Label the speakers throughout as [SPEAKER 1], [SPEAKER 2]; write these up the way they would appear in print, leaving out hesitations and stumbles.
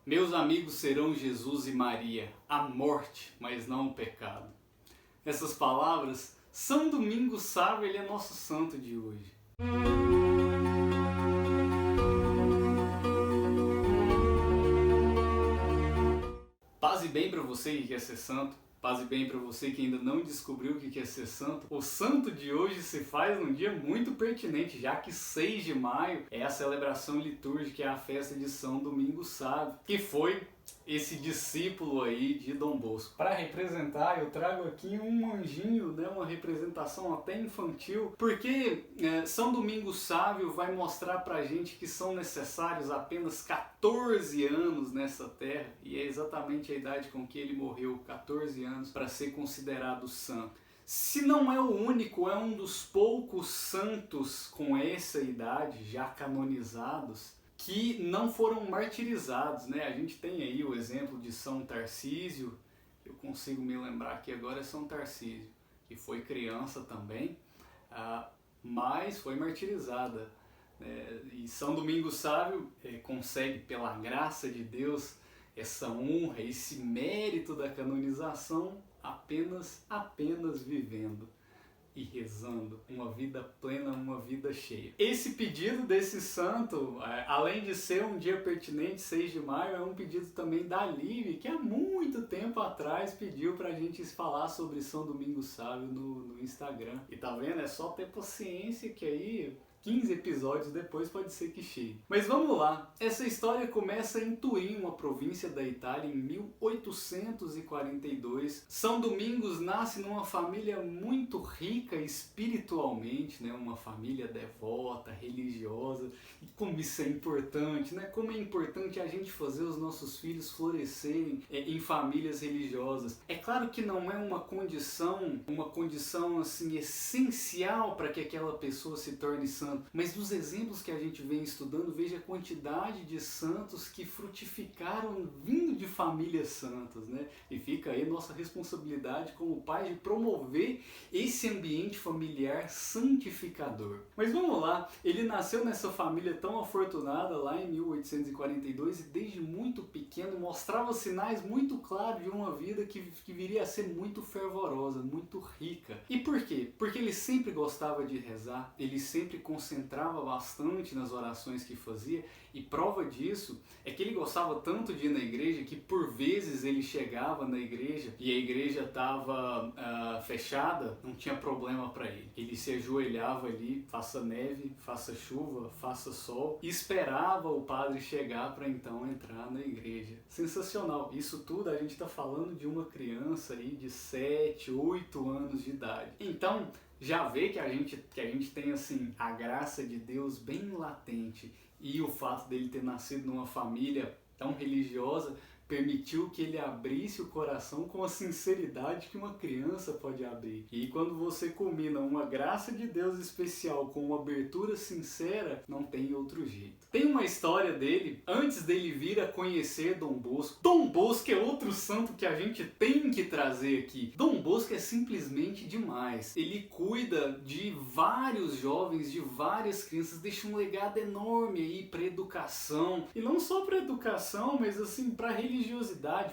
[SPEAKER 1] Meus amigos serão Jesus e Maria, a morte, mas não o pecado. Essas palavras, São Domingos Sávio, ele é nosso santo de hoje. Paz e bem para você que quer ser santo. Paz e bem para você que ainda não descobriu o que é ser santo. O santo de hoje se faz num dia muito pertinente, já que 6 de maio é a celebração litúrgica, é a festa de São Domingos Sávio, que foi esse discípulo aí de Dom Bosco. Para representar, eu trago aqui um anjinho, né, uma representação até infantil, porque São Domingos Sávio vai mostrar pra gente que são necessários apenas 14 anos nessa terra, e é exatamente a idade com que ele morreu, 14 anos, para ser considerado santo. Se não é o único, é um dos poucos santos com essa idade já canonizados que não foram martirizados, né? A gente tem aí o exemplo de São Tarcísio, eu consigo me lembrar aqui agora, é São Tarcísio, que foi criança também, mas foi martirizada. E São Domingos Sávio consegue, pela graça de Deus, essa honra, esse mérito da canonização apenas vivendo e rezando uma vida plena, uma vida cheia. Esse pedido desse santo, além de ser um dia pertinente, 6 de maio, é um pedido também da Lívia, que há muito tempo atrás pediu pra gente falar sobre São Domingos Sávio no Instagram. E tá vendo? É só ter paciência que aí 15 episódios depois pode ser que chegue. Mas vamos lá, essa história começa em Turim, uma província da Itália, em 1842. São Domingos nasce numa família muito rica espiritualmente, né? Uma família devota, religiosa. E como isso é importante, né? Como é importante a gente fazer os nossos filhos florescerem em famílias religiosas. É claro que não é uma condição assim essencial para que aquela pessoa se torne santa. Mas dos exemplos que a gente vem estudando, veja a quantidade de santos que frutificaram vindo de famílias santas, né? E fica aí nossa responsabilidade como pai de promover esse ambiente familiar santificador. Mas vamos lá, ele nasceu nessa família tão afortunada lá em 1842 e desde muito pequeno mostrava sinais muito claros de uma vida que viria a ser muito fervorosa, muito rica. E por quê? Porque ele sempre gostava de rezar, ele sempre concentrava bastante nas orações que fazia, e prova disso é que ele gostava tanto de ir na igreja que por vezes ele chegava na igreja e a igreja estava fechada, não tinha problema para ele. Ele se ajoelhava ali, faça neve, faça chuva, faça sol, e esperava o padre chegar para então entrar na igreja. Sensacional! Isso tudo a gente está falando de uma criança aí de 7, 8 anos de idade. Então, já vê que a gente tem assim a graça de Deus bem latente, e o fato dele ter nascido numa família tão religiosa permitiu que ele abrisse o coração com a sinceridade que uma criança pode abrir. E quando você combina uma graça de Deus especial com uma abertura sincera, não tem outro jeito. Tem uma história dele, antes dele vir a conhecer Dom Bosco. Dom Bosco é outro santo que a gente tem que trazer aqui. Dom Bosco é simplesmente demais. Ele cuida de vários jovens, de várias crianças, deixa um legado enorme aí para educação. E não só para educação, mas assim, para religiosidade,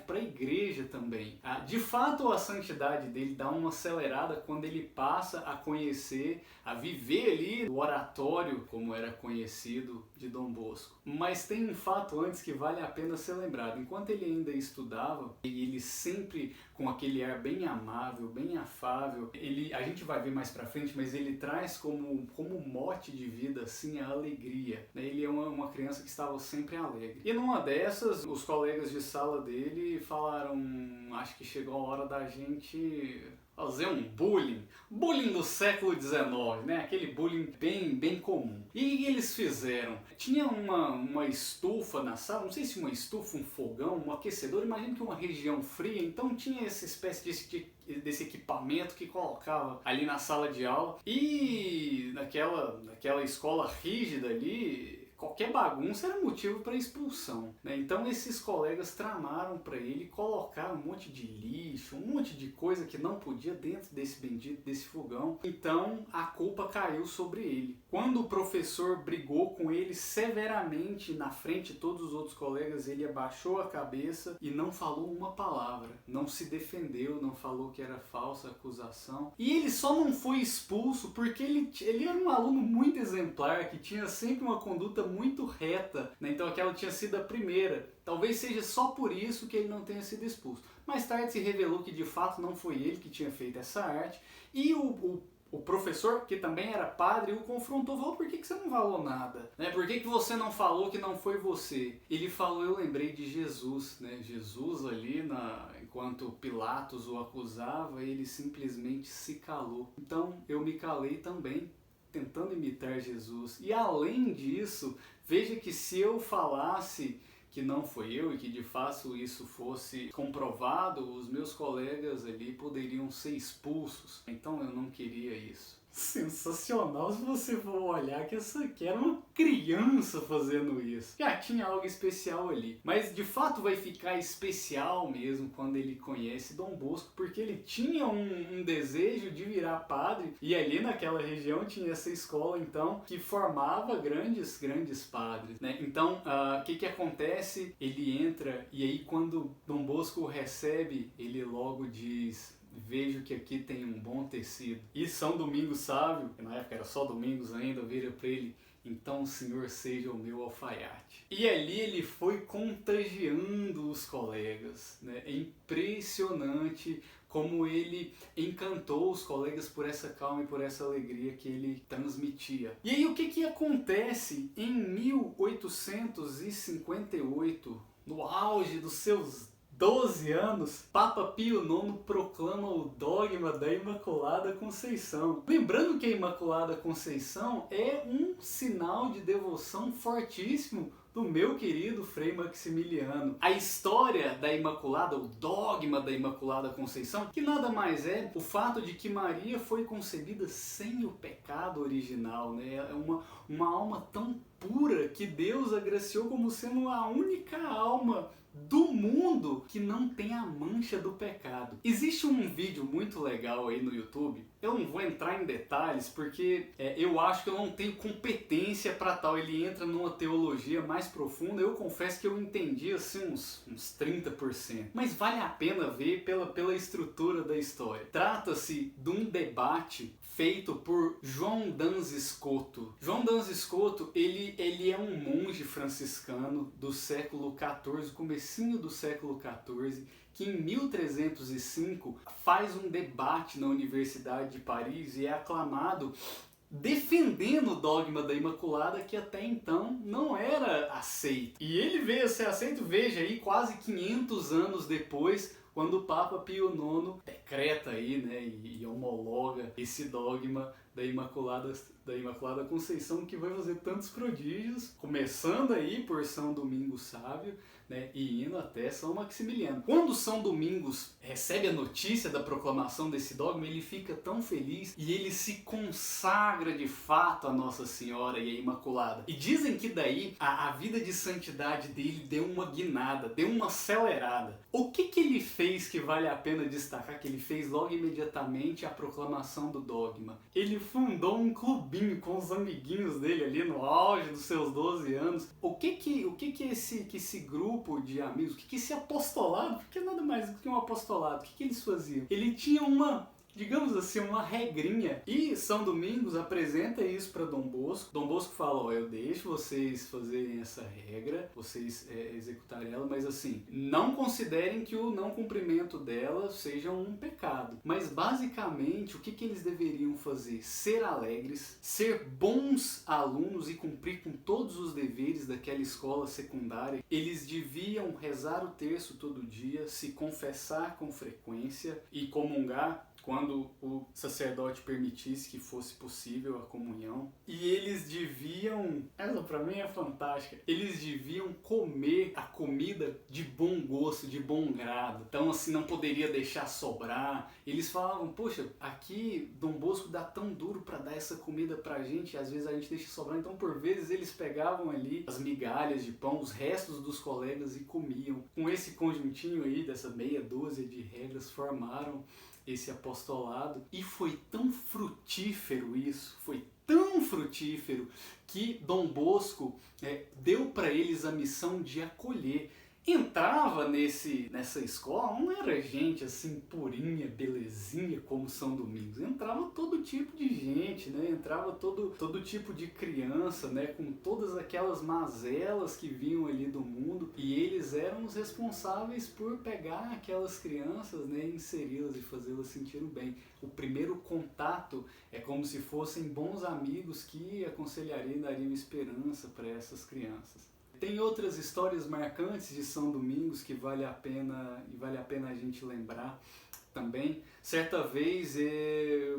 [SPEAKER 1] para a igreja também. De fato, a santidade dele dá uma acelerada quando ele passa a conhecer, a viver ali o oratório, como era conhecido, de Dom Bosco. Mas tem um fato antes que vale a pena ser lembrado. Enquanto ele ainda estudava, ele sempre com aquele ar bem amável, bem afável, a gente vai ver mais pra frente, mas ele traz como mote de vida assim a alegria. Ele é uma criança que estava sempre alegre. E numa dessas, os colegas de sala dele falaram, acho que chegou a hora da gente fazer um bullying do século XIX, né? Aquele bullying bem comum. E eles fizeram, tinha uma estufa na sala, não sei se uma estufa, um fogão, um aquecedor, imagina que uma região fria, então tinha essa espécie desse equipamento que colocava ali na sala de aula, e naquela escola rígida ali, qualquer bagunça era motivo para expulsão, né? Então esses colegas tramaram para ele colocar um monte de lixo, um monte de coisa que não podia dentro desse bendito desse fogão. Então a culpa caiu sobre ele. Quando o professor brigou com ele severamente na frente de todos os outros colegas, ele abaixou a cabeça e não falou uma palavra, não se defendeu, não falou que era falsa acusação. E ele só não foi expulso porque ele era um aluno muito exemplar, que tinha sempre uma conduta muito reta, né? Então aquela tinha sido a primeira. Talvez seja só por isso que ele não tenha sido expulso. Mais tarde se revelou que de fato não foi ele que tinha feito essa arte, e o professor, que também era padre, o confrontou, falou: por que você não falou nada? Né? Por que você não falou que não foi você? Ele falou: eu lembrei de Jesus, né? Jesus ali, enquanto Pilatos o acusava, ele simplesmente se calou. Então eu me calei também, tentando imitar Jesus. E além disso, veja que se eu falasse que não foi eu e que de fato isso fosse comprovado, os meus colegas ali poderiam ser expulsos. Então eu não queria isso. Sensacional se você for olhar que essa aqui era uma criança fazendo isso. Já tinha algo especial ali. Mas de fato vai ficar especial mesmo quando ele conhece Dom Bosco, porque ele tinha um desejo de virar padre, e ali naquela região tinha essa escola então que formava grandes padres, né? Então o que acontece? Ele entra, e aí quando Dom Bosco o recebe, ele logo diz: vejo que aqui tem um bom tecido. E São Domingos Sábio, que na época era só Domingos ainda, vira para ele: então o senhor seja o meu alfaiate. E ali ele foi contagiando os colegas, né? É impressionante como ele encantou os colegas por essa calma e por essa alegria que ele transmitia. E aí o que acontece em 1858, no auge dos seus 12 anos, Papa Pio IX proclama o dogma da Imaculada Conceição. Lembrando que a Imaculada Conceição é um sinal de devoção fortíssimo do meu querido Frei Maximiliano. A história da Imaculada, o dogma da Imaculada Conceição, que nada mais é o fato de que Maria foi concebida sem o pecado original, né? É uma alma tão pura que Deus agraciou como sendo a única alma do mundo que não tem a mancha do pecado. Existe um vídeo muito legal aí no YouTube, eu não vou entrar em detalhes porque eu acho que eu não tenho competência para tal, ele entra numa teologia mais profunda, eu confesso que eu entendi assim uns 30%, mas vale a pena ver pela estrutura da história. Trata-se de um debate feito por João Danzi Scoto. João Danzi Scoto, ele é um monge franciscano do século XIV, comecinho do século XIV, que em 1305 faz um debate na Universidade de Paris e é aclamado defendendo o dogma da Imaculada, que até então não era aceito. E ele veio a ser aceito, veja aí, quase 500 anos depois, quando o Papa Pio IX decreta aí, né, e homologa esse dogma da Imaculada Conceição, que vai fazer tantos prodígios, começando aí por São Domingos Sábio, né, e indo até São Maximiliano. Quando São Domingos recebe a notícia da proclamação desse dogma, ele fica tão feliz e ele se consagra de fato a Nossa Senhora e a Imaculada. E dizem que daí a vida de santidade dele deu uma guinada, deu uma acelerada. O que ele fez que vale a pena destacar, que ele fez logo imediatamente a proclamação do dogma? Ele fundou um clubinho com os amiguinhos dele ali no auge dos seus 12 anos. O que esse grupo de amigos, o que esse apostolado, porque nada mais do que um apostolado, o que eles faziam? Ele tinha digamos assim, uma regrinha. E São Domingos apresenta isso para Dom Bosco. Dom Bosco fala: ó, eu deixo vocês fazerem essa regra, vocês executarem ela, mas assim, não considerem que o não cumprimento dela seja um pecado. Mas basicamente, o que eles deveriam fazer? Ser alegres, ser bons alunos e cumprir com todos os deveres daquela escola secundária. Eles deviam rezar o terço todo dia, se confessar com frequência e comungar quando o sacerdote permitisse que fosse possível a comunhão. E eles deviam, essa pra mim é fantástica, eles deviam comer a comida de bom gosto, de bom grado. Então assim, não poderia deixar sobrar. Eles falavam, poxa, aqui Dom Bosco dá tão duro para dar essa comida pra gente, e às vezes a gente deixa sobrar. Então por vezes eles pegavam ali as migalhas de pão, os restos dos colegas e comiam. Com esse conjuntinho aí, dessa meia dúzia de regras, formaram esse apostolado, e foi tão frutífero isso, foi tão frutífero, que Dom Bosco deu para eles a missão de acolher. Entrava nessa escola, não era gente assim purinha, belezinha como São Domingos, entrava todo tipo de gente, né? Entrava todo tipo de criança, né? Com todas aquelas mazelas que vinham ali do mundo, e eles eram os responsáveis por pegar aquelas crianças, né? Inseri-las e fazê-las sentirem bem. O primeiro contato é como se fossem bons amigos que aconselhariam e dariam esperança para essas crianças. Tem outras histórias marcantes de São Domingos que vale a pena a gente lembrar também. Certa vez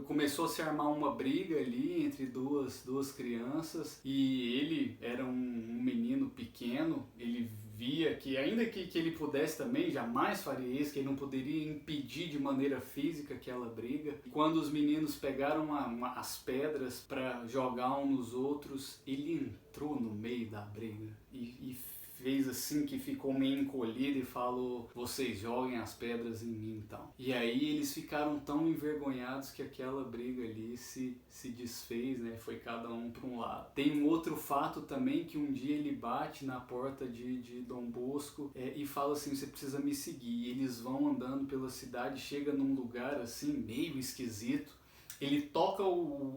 [SPEAKER 1] começou a se armar uma briga ali entre duas crianças, e ele era um menino pequeno, ele via que ainda que ele pudesse também, jamais faria isso, que ele não poderia impedir de maneira física aquela briga. E quando os meninos pegaram as pedras para jogar uns nos outros, ele entrou no meio da briga e fez assim, que ficou meio encolhido, e falou, vocês joguem as pedras em mim então. E aí eles ficaram tão envergonhados que aquela briga ali se desfez, né? Foi cada um para um lado. Tem um outro fato também, que um dia ele bate na porta de Dom Bosco e fala assim, você precisa me seguir. E eles vão andando pela cidade, chega num lugar assim meio esquisito. Ele toca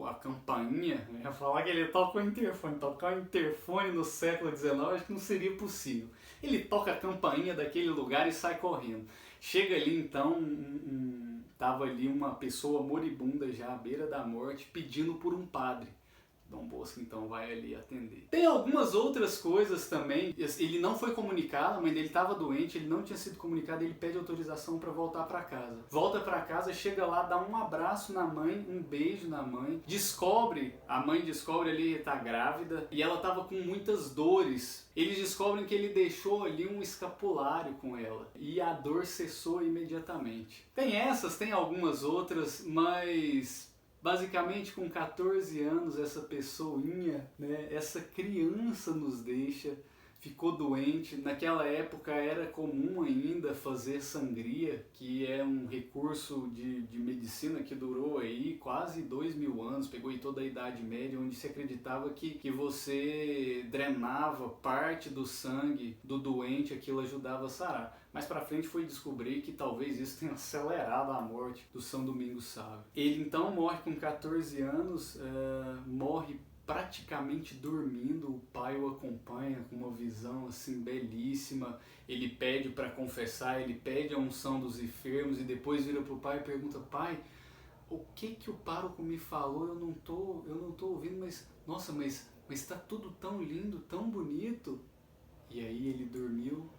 [SPEAKER 1] a campainha, eu ia falar que ele toca o interfone, tocar o interfone no século XIX acho que não seria possível. Ele toca a campainha daquele lugar e sai correndo. Chega ali então, tava ali uma pessoa moribunda já à beira da morte, pedindo por um padre. Dom Bosco então vai ali atender. Tem algumas outras coisas também, ele não foi comunicado, a mãe dele estava doente, ele não tinha sido comunicado, ele pede autorização para voltar para casa. Volta para casa, chega lá, dá um abraço na mãe, um beijo na mãe, a mãe descobre ali, tá grávida, e ela tava com muitas dores. Eles descobrem que ele deixou ali um escapulário com ela, e a dor cessou imediatamente. Tem algumas outras, mas basicamente com 14 anos essa pessoinha, né, essa criança nos deixa, ficou doente. Naquela época era comum ainda fazer sangria, que é um recurso de medicina que durou aí quase 2000 anos, pegou aí toda a Idade Média, onde se acreditava que você drenava parte do sangue do doente, aquilo ajudava a sarar. Mais pra frente foi descobrir que talvez isso tenha acelerado a morte do São Domingos Sábio. Ele então morre com 14 anos, morre praticamente dormindo, o pai o acompanha com uma visão assim belíssima, ele pede para confessar, ele pede a unção dos enfermos e depois vira pro pai e pergunta, pai, o que o pároco me falou, eu não tô ouvindo, mas nossa, mas tá tudo tão lindo, tão bonito. E aí ele dormiu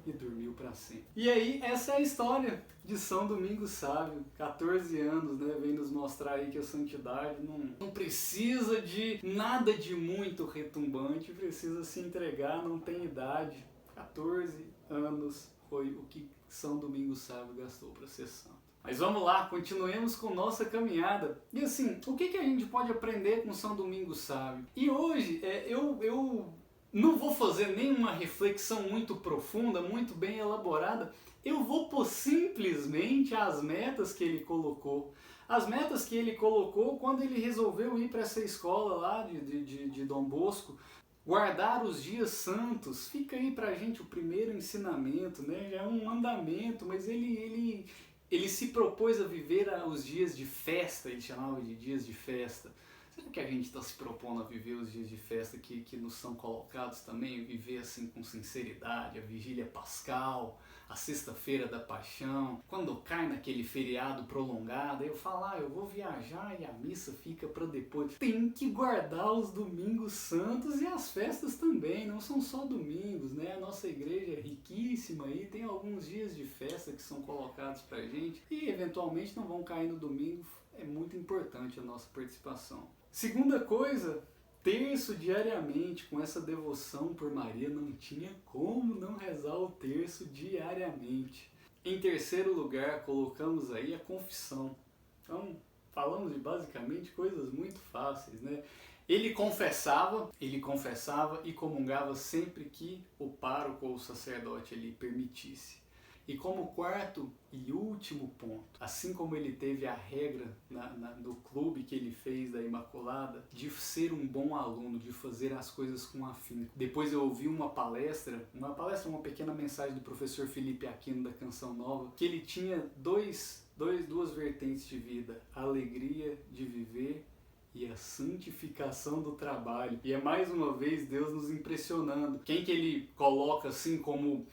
[SPEAKER 1] e dormiu para sempre. E aí, essa é a história de São Domingos Sábio, 14 anos, né, vem nos mostrar aí que a santidade não precisa de nada de muito retumbante, precisa se entregar, não tem idade. 14 anos foi o que São Domingos Sábio gastou para ser santo. Mas vamos lá, continuemos com nossa caminhada. E assim, o que a gente pode aprender com São Domingos Sábio? E hoje, eu não vou fazer nenhuma reflexão muito profunda, muito bem elaborada. Eu vou pôr simplesmente as metas que ele colocou. As metas que ele colocou quando ele resolveu ir para essa escola lá de Dom Bosco. Guardar os dias santos. Fica aí pra gente o primeiro ensinamento, né? Já é um mandamento, mas ele se propôs a viver os dias de festa, ele chamava de dias de festa. será que a gente está se propondo a viver os dias de festa que nos são colocados também? Viver assim com sinceridade, a vigília pascal, a sexta-feira da paixão, quando cai naquele feriado prolongado, aí eu falo, eu vou viajar e a missa fica para depois. Tem que guardar os domingos santos e as festas também, não são só domingos, né? A nossa igreja é riquíssima aí, tem alguns dias de festa que são colocados pra gente e eventualmente não vão cair no domingo, é muito importante a nossa participação. Segunda coisa, terço diariamente, com essa devoção por Maria, não tinha como não rezar o terço diariamente. Em terceiro lugar, colocamos aí a confissão. Então, falamos de basicamente coisas muito fáceis, né? Ele confessava e comungava sempre que o pároco ou o sacerdote lhe permitisse. E como quarto e último ponto, assim como ele teve a regra do clube que ele fez da Imaculada, de ser um bom aluno, de fazer as coisas com afinco. Depois eu ouvi uma pequena mensagem do professor Felipe Aquino da Canção Nova, que ele tinha duas vertentes de vida, a alegria de viver e a santificação do trabalho. E é mais uma vez Deus nos impressionando. Quem que ele coloca assim como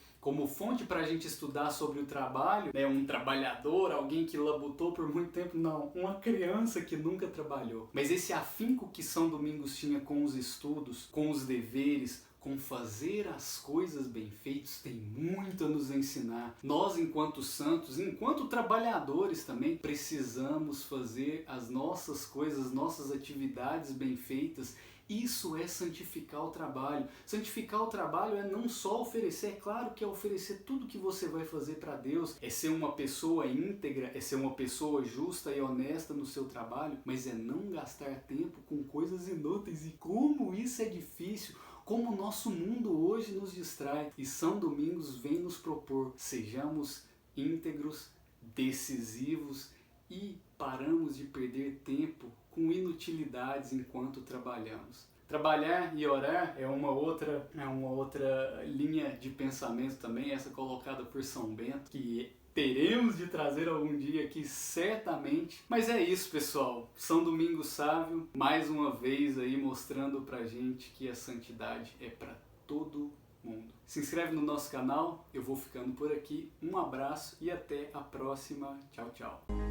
[SPEAKER 1] fonte para a gente estudar sobre o trabalho? É um trabalhador, alguém que labutou por muito tempo? Não, uma criança que nunca trabalhou. Mas esse afinco que São Domingos tinha com os estudos, com os deveres, com fazer as coisas bem feitas, tem muito a nos ensinar. Nós, enquanto santos, enquanto trabalhadores também, precisamos fazer as nossas coisas, nossas atividades bem feitas. Isso é santificar o trabalho. Santificar o trabalho é não só oferecer, é claro que é oferecer tudo que você vai fazer para Deus, é ser uma pessoa íntegra, é ser uma pessoa justa e honesta no seu trabalho, mas é não gastar tempo com coisas inúteis. E como isso é difícil! Como o nosso mundo hoje nos distrai. E São Domingos vem nos propor, sejamos íntegros, decisivos e paramos de perder tempo com inutilidades enquanto trabalhamos. Trabalhar e orar é uma outra linha de pensamento também, essa colocada por São Bento, que teremos de trazer algum dia aqui, certamente. Mas é isso, pessoal. São Domingos Sávio, mais uma vez aí mostrando pra gente que a santidade é para todo mundo. Se inscreve no nosso canal, eu vou ficando por aqui. Um abraço e até a próxima. Tchau, tchau.